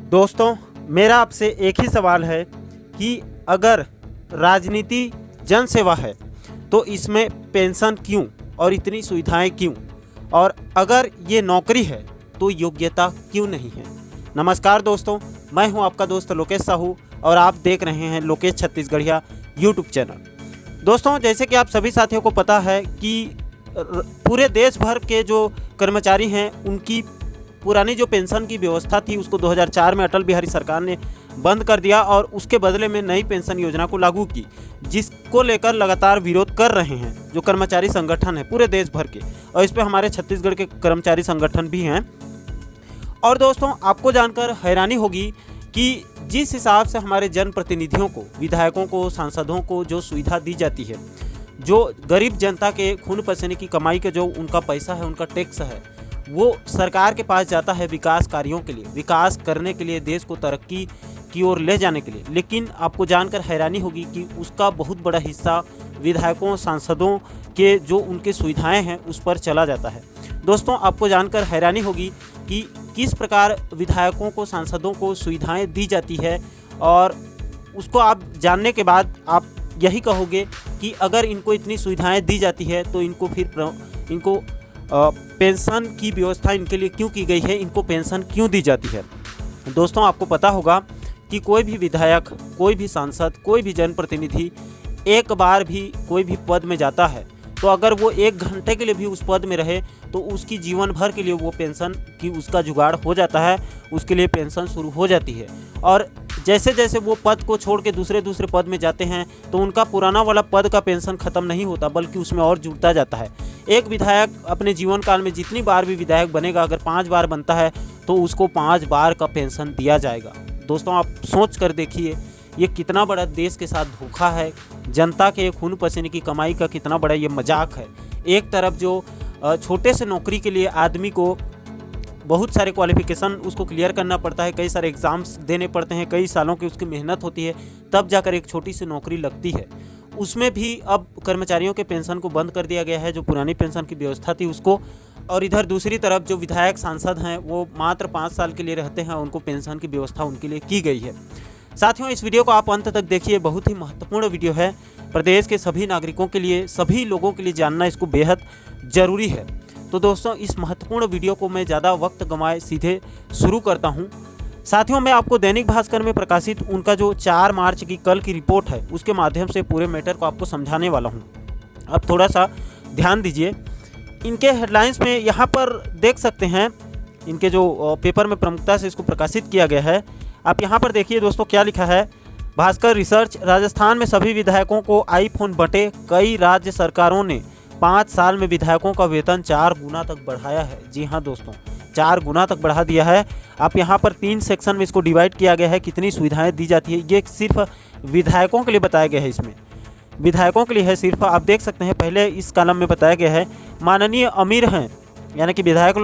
दोस्तों, मेरा आपसे एक ही सवाल है कि अगर राजनीति जन सेवा है तो इसमें पेंशन क्यों और इतनी सुविधाएं क्यों, और अगर ये नौकरी है तो योग्यता क्यों नहीं है। नमस्कार दोस्तों, मैं हूं आपका दोस्त लोकेश साहू और आप देख रहे हैं लोकेश छत्तीसगढ़िया यूट्यूब चैनल। दोस्तों, जैसे कि आप सभी साथियों को पता है कि पूरे देश भर के जो कर्मचारी हैं उनकी पुरानी जो पेंशन की व्यवस्था थी उसको 2004 में अटल बिहारी सरकार ने बंद कर दिया और उसके बदले में नई पेंशन योजना को लागू की, जिसको लेकर लगातार विरोध कर रहे हैं जो कर्मचारी संगठन है पूरे देश भर के, और इस पर हमारे छत्तीसगढ़ के कर्मचारी संगठन भी हैं। और दोस्तों, आपको जानकर हैरानी होगी कि जिस हिसाब से हमारे जनप्रतिनिधियों को, विधायकों को, सांसदों को जो सुविधा दी जाती है, जो गरीब जनता के खून पसीने की कमाई के जो उनका पैसा है, उनका टैक्स है, वो सरकार के पास जाता है विकास कार्यों के लिए, विकास करने के लिए, देश को तरक्की की ओर ले जाने के लिए। लेकिन आपको जानकर हैरानी होगी कि उसका बहुत बड़ा हिस्सा विधायकों, सांसदों के जो उनकी सुविधाएं हैं उस पर चला जाता है। दोस्तों, आपको जानकर हैरानी होगी कि किस प्रकार विधायकों को, सांसदों को सुविधाएं दी जाती है, और उसको आप जानने के बाद आप यही कहोगे कि अगर इनको इतनी सुविधाएं दी जाती है तो इनको पेंशन की व्यवस्था इनके लिए क्यों की गई है, इनको पेंशन क्यों दी जाती है। दोस्तों, आपको पता होगा कि कोई भी विधायक, कोई भी सांसद, कोई भी जनप्रतिनिधि एक बार भी कोई भी पद में जाता है तो अगर वो 1 घंटे के लिए भी उस पद में रहे तो उसकी जीवन भर के लिए वो पेंशन की उसका जुगाड़ हो जाता है, उसके लिए पेंशन शुरू हो जाती है। और जैसे जैसे वो पद को छोड़ के दूसरे पद में जाते हैं तो उनका पुराना वाला पद का पेंशन ख़त्म नहीं होता, बल्कि उसमें और जुड़ता जाता है। एक विधायक अपने जीवन काल में जितनी बार भी विधायक बनेगा, अगर 5 बार बनता है तो उसको 5 बार का पेंशन दिया जाएगा। दोस्तों, आप सोच कर देखिए ये कितना बड़ा देश के साथ धोखा है, जनता के खून पसीने की कमाई का कितना बड़ा ये मजाक है। एक तरफ जो छोटे से नौकरी के लिए आदमी को बहुत सारे क्वालिफिकेशन उसको क्लियर करना पड़ता है, कई सारे एग्ज़ाम्स देने पड़ते हैं, कई सालों की उसकी मेहनत होती है, तब जाकर एक छोटी सी नौकरी लगती है। उसमें भी अब कर्मचारियों के पेंशन को बंद कर दिया गया है, जो पुरानी पेंशन की व्यवस्था थी उसको। और इधर दूसरी तरफ जो विधायक, सांसद हैं वो मात्र 5 साल के लिए रहते हैं, उनको पेंशन की व्यवस्था उनके लिए की गई है। साथियों, इस वीडियो को आप अंत तक देखिए, बहुत ही महत्वपूर्ण वीडियो है। प्रदेश के सभी नागरिकों के लिए, सभी लोगों के लिए जानना इसको बेहद ज़रूरी है। तो दोस्तों, इस महत्वपूर्ण वीडियो को मैं ज़्यादा वक्त गंवाए सीधे शुरू करता हूं। साथियों, मैं आपको दैनिक भास्कर में प्रकाशित उनका जो 4 मार्च की कल की रिपोर्ट है उसके माध्यम से पूरे मैटर को आपको समझाने वाला हूं। अब थोड़ा सा ध्यान दीजिए। इनके हेडलाइंस में यहाँ पर देख सकते हैं, इनके जो पेपर में प्रमुखता से इसको प्रकाशित किया गया है। आप यहाँ पर देखिए दोस्तों क्या लिखा है। भास्कर रिसर्च, राजस्थान में सभी विधायकों को आईफोन बंटे, कई राज्य सरकारों ने 5 साल में विधायकों का वेतन 4 गुना तक बढ़ाया है। जी हाँ दोस्तों, 4 गुना तक बढ़ा दिया है। आप यहाँ पर 3 सेक्शन में इसको डिवाइड किया गया है, कितनी सुविधाएं दी जाती है। ये सिर्फ विधायकों के लिए बताया गया है, इसमें विधायकों के लिए है सिर्फ। आप देख सकते हैं पहले इस कॉलम में बताया गया है माननीय अमीर हैं, यानी कि विधायक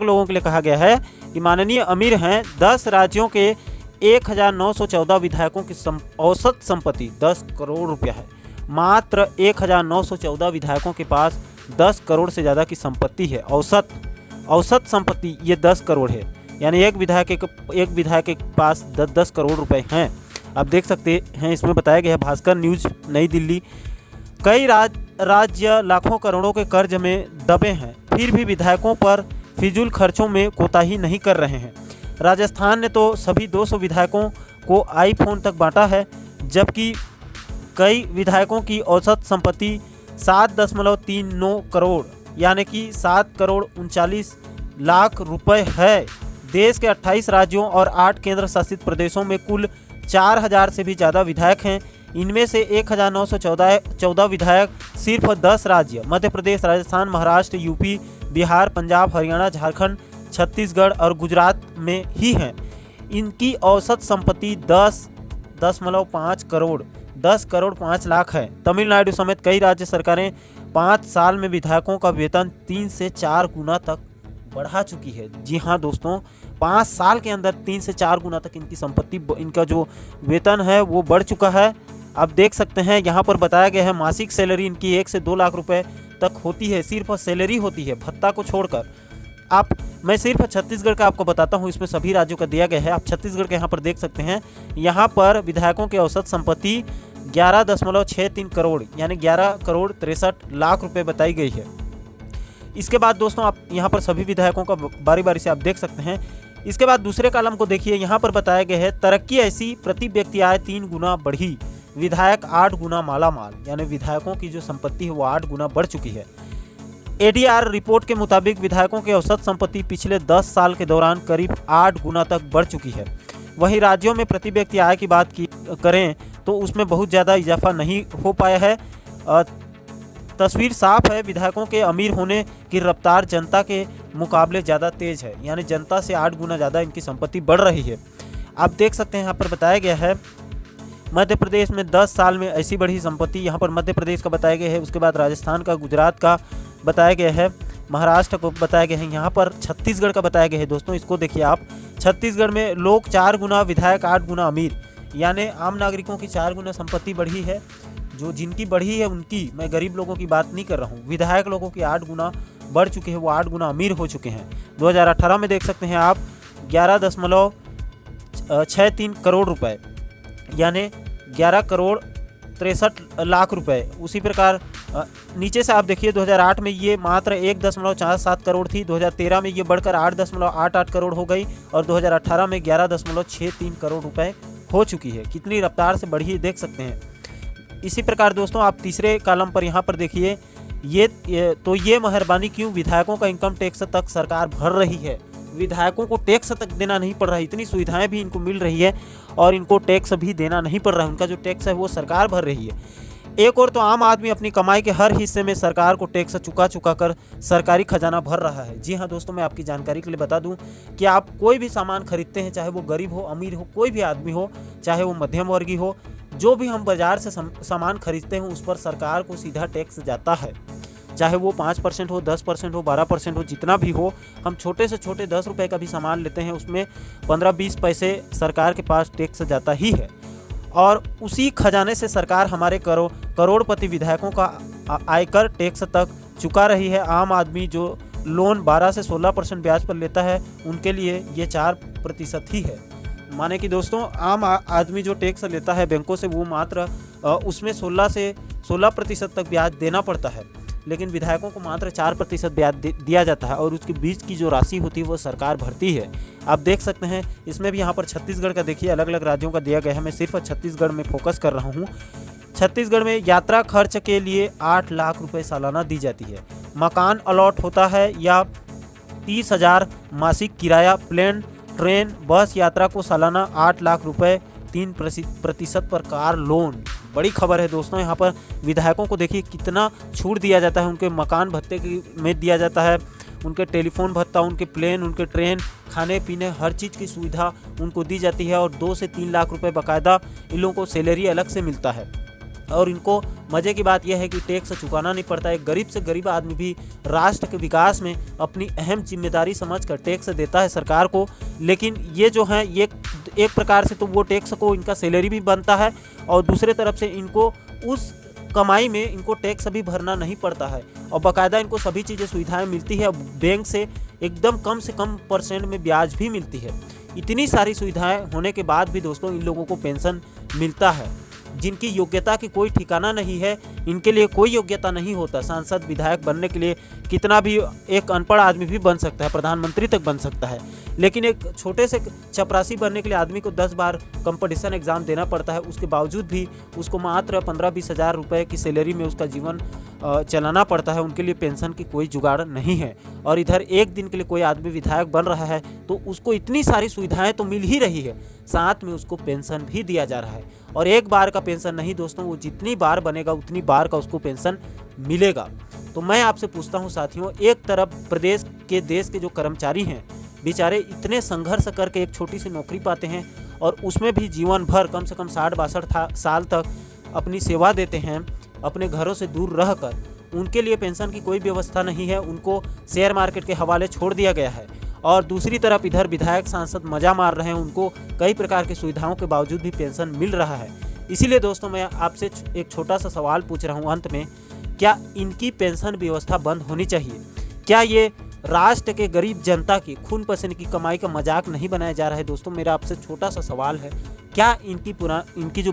लोगों के लिए कहा गया है कि माननीय अमीर हैं। 10 राज्यों के 1914 विधायकों की औसत संपत्ति 10 करोड़ रुपया है। मात्र 1914 विधायकों के पास 10 करोड़ से ज़्यादा की संपत्ति है। औसत संपत्ति ये 10 करोड़ है, यानी एक विधायक के पास 10 करोड़ रुपए हैं। आप देख सकते हैं, इसमें बताया गया है भास्कर न्यूज़ नई दिल्ली। कई राज्य लाखों करोड़ों के कर्ज में दबे हैं, फिर भी विधायकों पर फिजूल खर्चों में कोताही नहीं कर रहे हैं। राजस्थान ने तो सभी 200 विधायकों को आईफोन तक बांटा है, जबकि कई विधायकों की औसत संपत्ति 7.39 करोड़ यानी कि 7 करोड़ 39 लाख रुपए है। देश के 28 राज्यों और 8 केंद्र शासित प्रदेशों में कुल 4000 से भी ज़्यादा विधायक हैं। इनमें से 1914 विधायक सिर्फ 10 राज्य मध्य प्रदेश, राजस्थान, महाराष्ट्र, यूपी, बिहार, पंजाब, हरियाणा, झारखंड, छत्तीसगढ़ और गुजरात में ही हैं। इनकी औसत संपत्ति 10.5 करोड़ 5 लाख है। तमिलनाडु समेत कई राज्य सरकारें 5 साल में विधायकों का वेतन 3 से 4 गुना तक बढ़ा चुकी है। जी हाँ दोस्तों, 5 साल के अंदर 3 से 4 गुना तक इनकी संपत्ति, इनका जो वेतन है वो बढ़ चुका है। आप देख सकते हैं यहाँ पर बताया गया है मासिक सैलरी इनकी 1 से 2 लाख रुपए तक होती है, सिर्फ सैलरी होती है, भत्ता को छोड़कर। मैं सिर्फ छत्तीसगढ़ का आपको बताता हूँ, इसमें सभी राज्यों का दिया गया है। आप छत्तीसगढ़ के यहाँ पर देख सकते हैं, यहाँ पर विधायकों की औसत संपत्ति 11.63 करोड़ यानी 11 करोड़ 63 लाख रुपए बताई गई है। इसके बाद दोस्तों आप यहाँ पर सभी विधायकों का बारी बारी से आप देख सकते हैं। इसके बाद दूसरे कॉलम को देखिए, यहाँ पर बताया गया है तरक्की ऐसी, प्रति व्यक्ति आय 3 गुना बढ़ी, विधायक 8 गुना मालामाल, यानी विधायकों की जो संपत्ति है वो 8 गुना बढ़ चुकी है। एडीआर रिपोर्ट के मुताबिक विधायकों की औसत संपत्ति पिछले 10 साल के दौरान करीब 8 गुना तक बढ़ चुकी है। वहीं राज्यों में प्रति व्यक्ति आय की बात करें तो उसमें बहुत ज़्यादा इजाफा नहीं हो पाया है। तस्वीर साफ है, विधायकों के अमीर होने की रफ्तार जनता के मुकाबले ज़्यादा तेज़ है, यानी जनता से 8 गुना ज़्यादा इनकी संपत्ति बढ़ रही है। आप देख सकते हैं यहाँ पर बताया गया है मध्य प्रदेश में 10 साल में ऐसी बढ़ी संपत्ति, यहाँ पर मध्य प्रदेश का बताया गया है। उसके बाद राजस्थान का, गुजरात का बताया गया है, महाराष्ट्र को बताया गया है, यहाँ पर छत्तीसगढ़ का बताया गया है। दोस्तों इसको देखिए आप, छत्तीसगढ़ में लोग 4 गुना, विधायक 8 गुना अमीर, यानी आम नागरिकों की 4 गुना संपत्ति बढ़ी है। जो जिनकी बढ़ी है उनकी, मैं गरीब लोगों की बात नहीं कर रहा हूँ, विधायक लोगों की 8 गुना बढ़ चुके हैं, वो 8 गुना अमीर हो चुके हैं। 2018 में देख सकते हैं आप 11.63 करोड़ रुपए यानी 11 करोड़ 63 लाख रुपए। उसी प्रकार नीचे से आप देखिए 2008 में ये मात्र 1.47 करोड़ थी, 2013 में ये बढ़कर 8.88 करोड़ हो गई और 2018 में 11.63 करोड़ रुपए हो चुकी है। कितनी रफ्तार से बढ़ी देख सकते हैं। इसी प्रकार दोस्तों आप तीसरे कॉलम पर यहाँ पर देखिए, ये मेहरबानी क्यों, विधायकों का इनकम टैक्स तक सरकार भर रही है, विधायकों को टैक्स तक देना नहीं पड़ रहा है, इतनी सुविधाएं भी इनको मिल रही है और इनको टैक्स भी देना नहीं पड़ रहा है, उनका जो टैक्स है वो सरकार भर रही है। एक और तो आम आदमी अपनी कमाई के हर हिस्से में सरकार को टैक्स चुका कर सरकारी खजाना भर रहा है। जी हाँ दोस्तों, मैं आपकी जानकारी के लिए बता दूं कि आप कोई भी सामान खरीदते हैं, चाहे वो गरीब हो, अमीर हो, कोई भी आदमी हो, चाहे वो मध्यम वर्गीय हो, जो भी हम बाजार से सामान खरीदते हैं उस पर सरकार को सीधा टैक्स जाता है, चाहे वो 5% हो, 10% हो, 12% हो, जितना भी हो। हम छोटे से छोटे 10 रुपये का भी सामान लेते हैं, उसमें 15-20 पैसे सरकार के पास टैक्स जाता ही है और उसी खजाने से सरकार हमारे करोड़पति विधायकों का आयकर टैक्स तक चुका रही है। आम आदमी जो लोन 12 से 16% ब्याज पर लेता है उनके लिए ये 4% ही है। माने कि दोस्तों आम आदमी जो टैक्स लेता है बैंकों से वो मात्र उसमें 16% तक ब्याज देना पड़ता है, लेकिन विधायकों को मात्र 4% ब्याज दिया जाता है और उसके बीच की जो राशि होती है वो सरकार भरती है। आप देख सकते हैं इसमें भी यहाँ पर छत्तीसगढ़ का देखिए, अलग अलग राज्यों का दिया गया है, मैं सिर्फ छत्तीसगढ़ में फोकस कर रहा हूँ। छत्तीसगढ़ में यात्रा खर्च के लिए 8 लाख रुपए सालाना दी जाती है, मकान अलॉट होता है या 30,000 मासिक किराया, प्लेन ट्रेन बस यात्रा को सालाना 8 लाख रुपए, 3% पर कार लोन। बड़ी खबर है दोस्तों, यहाँ पर विधायकों को देखिए कितना छूट दिया जाता है, उनके मकान भत्ते में दिया जाता है, उनके टेलीफोन भत्ता, उनके प्लेन, उनके ट्रेन, खाने पीने हर चीज़ की सुविधा उनको दी जाती है और 2 से 3 लाख रुपए बाकायदा इन लोगों को सैलरी अलग से मिलता है। और इनको मज़े की बात यह है कि टैक्स चुकाना नहीं पड़ता है। गरीब से गरीब आदमी भी राष्ट्र के विकास में अपनी अहम जिम्मेदारी समझकर टैक्स देता है सरकार को, लेकिन ये जो है ये एक प्रकार से तो वो टैक्स को इनका सैलरी भी बनता है और दूसरे तरफ से इनको उस कमाई में इनको टैक्स भी भरना नहीं पड़ता है और बाकायदा इनको सभी चीज़ें सुविधाएं मिलती है। बैंक से एकदम कम से कम % में ब्याज भी मिलती है। इतनी सारी सुविधाएं होने के बाद भी दोस्तों इन लोगों को पेंशन मिलता है। जिनकी योग्यता की कोई ठिकाना नहीं है, इनके लिए कोई योग्यता नहीं होता। सांसद विधायक बनने के लिए कितना भी एक अनपढ़ आदमी भी बन सकता है, प्रधानमंत्री तक बन सकता है, लेकिन एक छोटे से चपरासी बनने के लिए आदमी को 10 बार कंपटीशन एग्ज़ाम देना पड़ता है। उसके बावजूद भी उसको मात्र 15-20 हज़ार रुपये की सैलरी में उसका जीवन चलाना पड़ता है। उनके लिए पेंशन की कोई जुगाड़ नहीं है और इधर एक दिन के लिए कोई आदमी विधायक बन रहा है तो उसको इतनी सारी सुविधाएं तो मिल ही रही है, साथ में उसको पेंशन भी दिया जा रहा है। और एक बार का पेंशन नहीं दोस्तों, वो जितनी बार बनेगा उतनी बार का उसको पेंशन मिलेगा। तो मैं आपसे पूछता हूँ साथियों, एक तरफ देश के जो कर्मचारी हैं बेचारे इतने संघर्ष करके एक छोटी सी नौकरी पाते हैं और उसमें भी जीवन भर कम से कम 60-62 साल तक अपनी सेवा देते हैं अपने घरों से दूर रहकर, उनके लिए पेंशन की कोई व्यवस्था नहीं है, उनको शेयर मार्केट के हवाले छोड़ दिया गया है। और दूसरी तरफ इधर विधायक सांसद मज़ा मार रहे हैं, उनको कई प्रकार की सुविधाओं के बावजूद भी पेंशन मिल रहा है। इसीलिए दोस्तों मैं आपसे एक छोटा सा सवाल पूछ रहा हूँ अंत में, क्या इनकी पेंशन व्यवस्था बंद होनी चाहिए? क्या ये राष्ट्र के गरीब जनता की खून पसीने की कमाई का मजाक नहीं बनाया जा रहा है। दोस्तों मेरा आपसे छोटा सा सवाल है, क्या इनकी जो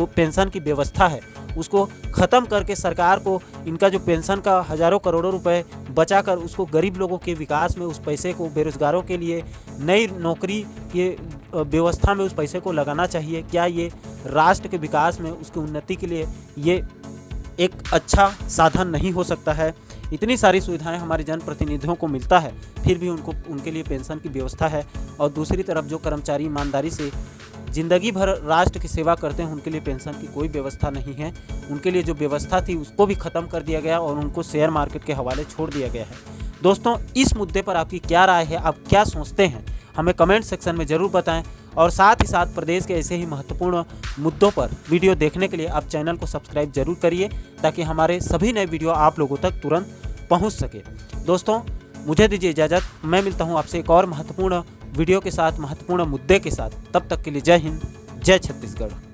पेंशन की व्यवस्था है उसको ख़त्म करके सरकार को इनका जो पेंशन का हज़ारों करोड़ों रुपए बचाकर उसको गरीब लोगों के विकास में, उस पैसे को बेरोजगारों के लिए नई नौकरी के व्यवस्था में उस पैसे को लगाना चाहिए। क्या ये राष्ट्र के विकास में, उसकी उन्नति के लिए ये एक अच्छा साधन नहीं हो सकता है? इतनी सारी सुविधाएं हमारे जनप्रतिनिधियों को मिलता है, फिर भी उनके लिए पेंशन की व्यवस्था है। और दूसरी तरफ जो कर्मचारी ईमानदारी से ज़िंदगी भर राष्ट्र की सेवा करते हैं उनके लिए पेंशन की कोई व्यवस्था नहीं है। उनके लिए जो व्यवस्था थी उसको भी ख़त्म कर दिया गया और उनको शेयर मार्केट के हवाले छोड़ दिया गया है। दोस्तों इस मुद्दे पर आपकी क्या राय है, आप क्या सोचते हैं, हमें कमेंट सेक्शन में ज़रूर बताएं। और साथ ही साथ प्रदेश के ऐसे ही महत्वपूर्ण मुद्दों पर वीडियो देखने के लिए आप चैनल को सब्सक्राइब जरूर करिए, ताकि हमारे सभी नए वीडियो आप लोगों तक तुरंत पहुंच सके। दोस्तों मुझे दीजिए इजाज़त, मैं मिलता हूं आपसे एक और महत्वपूर्ण वीडियो के साथ, महत्वपूर्ण मुद्दे के साथ। तब तक के लिए जय हिंद, जय छत्तीसगढ़।